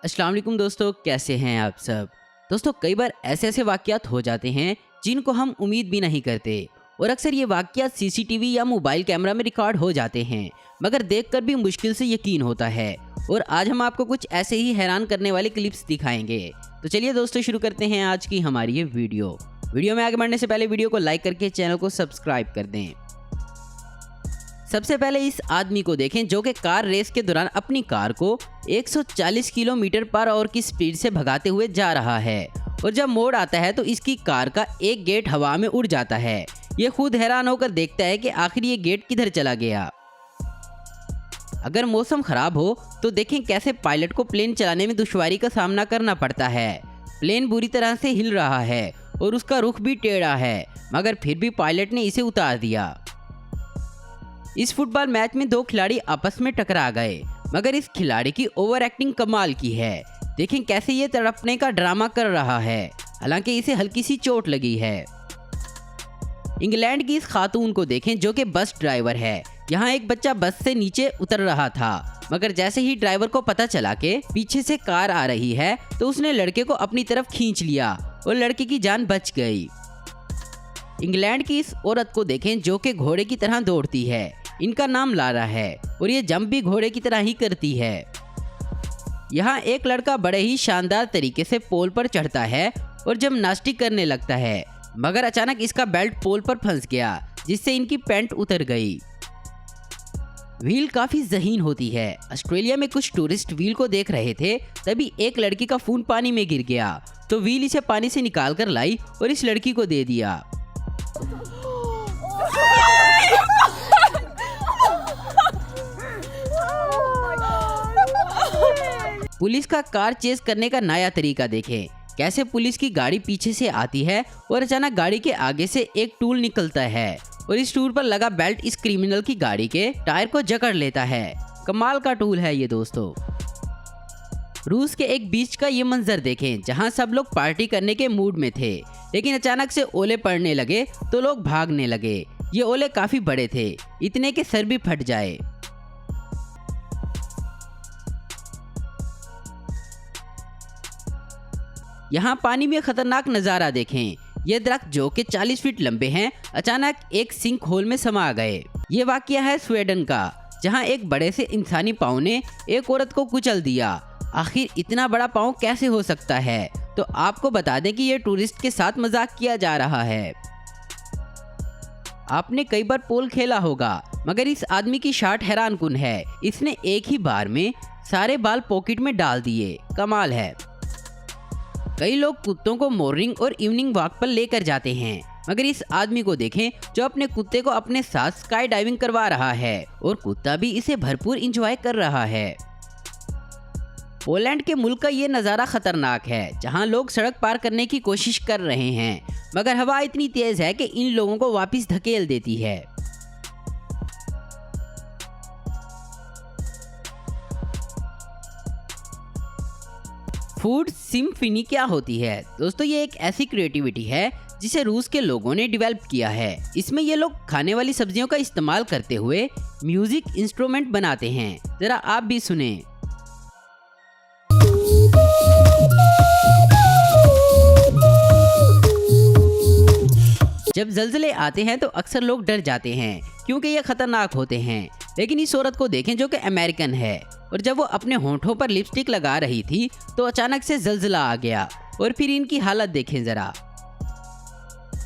अस्सलाम वालेकुम दोस्तों, कैसे हैं आप सब। दोस्तों कई बार ऐसे वाक़यात हो जाते हैं जिनको हम उम्मीद भी नहीं करते और अक्सर ये वाक़यात सीसीटीवी या मोबाइल कैमरा में रिकॉर्ड हो जाते हैं, मगर देखकर भी मुश्किल से यकीन होता है। और आज हम आपको कुछ ऐसे ही हैरान करने वाले क्लिप्स दिखाएंगे। तो चलिए दोस्तों शुरू करते हैं आज की हमारी ये वीडियो में आगे बढ़ने से पहले वीडियो को लाइक करके चैनल को सब्सक्राइब कर दें। सबसे पहले इस आदमी को देखें जो कि कार रेस के दौरान अपनी कार को 140 किलोमीटर पर आवर की स्पीड से भगाते हुए जा रहा है और जब मोड़ आता है तो इसकी कार का एक गेट हवा में उड़ जाता है। ये खुद हैरान होकर देखता है कि आखिर ये गेट किधर चला गया। अगर मौसम खराब हो तो देखें कैसे पायलट को प्लेन चलाने में दुश्वारी का सामना करना पड़ता है। प्लेन बुरी तरह से हिल रहा है और उसका रुख भी टेढ़ा है, मगर फिर भी पायलट ने इसे उतार दिया। इस फुटबॉल मैच में दो खिलाड़ी आपस में टकरा गए, मगर इस खिलाड़ी की ओवर एक्टिंग कमाल की है। देखें कैसे ये तड़पने का ड्रामा कर रहा है, हालांकि इसे हल्की सी चोट लगी है। इंग्लैंड की इस खातून को देखें जो कि बस ड्राइवर है। यहाँ एक बच्चा बस से नीचे उतर रहा था, मगर जैसे ही ड्राइवर को पता चला कि पीछे से कार आ रही है तो उसने लड़के को अपनी तरफ खींच लिया और लड़के की जान बच गई। इंग्लैंड की इस औरत को देखें जो कि घोड़े की तरह दौड़ती है। इनका नाम लारा है और ये जंप भी घोड़े की तरह ही करती है। यहाँ एक लड़का बड़े ही शानदार तरीके से पोल पर चढ़ता है और जिम्नास्टिक करने लगता है, मगर अचानक इसका बेल्ट पोल पर फंस गया जिससे इनकी पैंट उतर गई। व्हील काफी ज़हीन होती है। ऑस्ट्रेलिया में कुछ टूरिस्ट व्हील को देख रहे थे, तभी एक लड़की का फोन पानी में गिर गया तो व्हील इसे पानी से निकाल कर लाई और इस लड़की को दे दिया। पुलिस का कार चेस करने का नया तरीका देखें। कैसे पुलिस की गाड़ी पीछे से आती है और अचानक गाड़ी के आगे से एक टूल निकलता है और इस टूल पर लगा बेल्ट इस क्रिमिनल की गाड़ी के टायर को जकड़ लेता है। कमाल का टूल है ये दोस्तों। रूस के एक बीच का ये मंजर देखें जहां सब लोग पार्टी करने के मूड में थे, लेकिन अचानक से ओले पड़ने लगे तो लोग भागने लगे। ये ओले काफी बड़े थे, इतने के सर भी फट जाए। यहाँ पानी में खतरनाक नज़ारा देखें। ये दरख्त जो कि 40 फीट लंबे हैं अचानक एक सिंक होल में समा गए। ये वाकया है स्वीडन का, जहाँ एक बड़े से इंसानी पाँव ने एक औरत को कुचल दिया। आखिर इतना बड़ा पाँव कैसे हो सकता है? तो आपको बता दें कि ये टूरिस्ट के साथ मजाक किया जा रहा है। आपने कई बार पोल खेला होगा, मगर इस आदमी की शॉट हैरान कुन है। इसने एक ही बार में सारे बाल पॉकेट में डाल दिए। कमाल है। कई लोग कुत्तों को मॉर्निंग और इवनिंग वॉक पर लेकर जाते हैं, मगर इस आदमी को देखें जो अपने कुत्ते को अपने साथ स्काई डाइविंग करवा रहा है और कुत्ता भी इसे भरपूर एंजॉय कर रहा है। पोलैंड के मुल्क का ये नज़ारा खतरनाक है, जहां लोग सड़क पार करने की कोशिश कर रहे हैं, मगर हवा इतनी तेज है कि इन लोगों को वापस धकेल देती है। फूड सिम्फनी क्या होती है? दोस्तों ये एक ऐसी क्रिएटिविटी है जिसे रूस के लोगों ने डेवलप किया है। इसमें ये लोग खाने वाली सब्जियों का इस्तेमाल करते हुए म्यूजिक इंस्ट्रूमेंट बनाते हैं। जरा आप भी सुने। जब ज़लज़ले आते हैं तो अक्सर लोग डर जाते हैं क्योंकि ये खतरनाक होते हैं, लेकिन इस औरत को देखें जो कि अमेरिकन है और जब वो अपने होंठों पर लिपस्टिक लगा रही थी तो अचानक से ज़लज़ला आ गया और फिर इनकी हालत देखें जरा।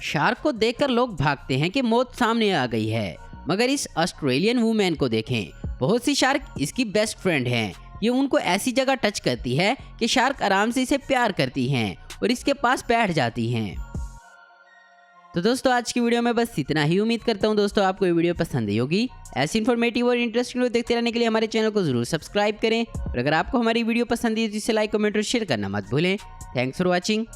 शार्क को देखकर लोग भागते हैं कि मौत सामने आ गई है, मगर इस ऑस्ट्रेलियन वुमेन को देखें। बहुत सी शार्क इसकी बेस्ट फ्रेंड हैं। ये उनको ऐसी जगह टच करती है कि शार्क आराम से इसे प्यार करती हैं और इसके पास बैठ जाती हैं। तो दोस्तों आज की वीडियो में बस इतना ही। उम्मीद करता हूँ दोस्तों आपको ये वीडियो पसंद आई होगी। ऐसी इन्फॉर्मेटिव और इंटरेस्टिंग वीडियो देखते रहने के लिए हमारे चैनल को जरूर सब्सक्राइब करें और अगर आपको हमारी वीडियो पसंद आई तो इसे लाइक, कमेंट और शेयर करना मत भूलें। Thanks for watching.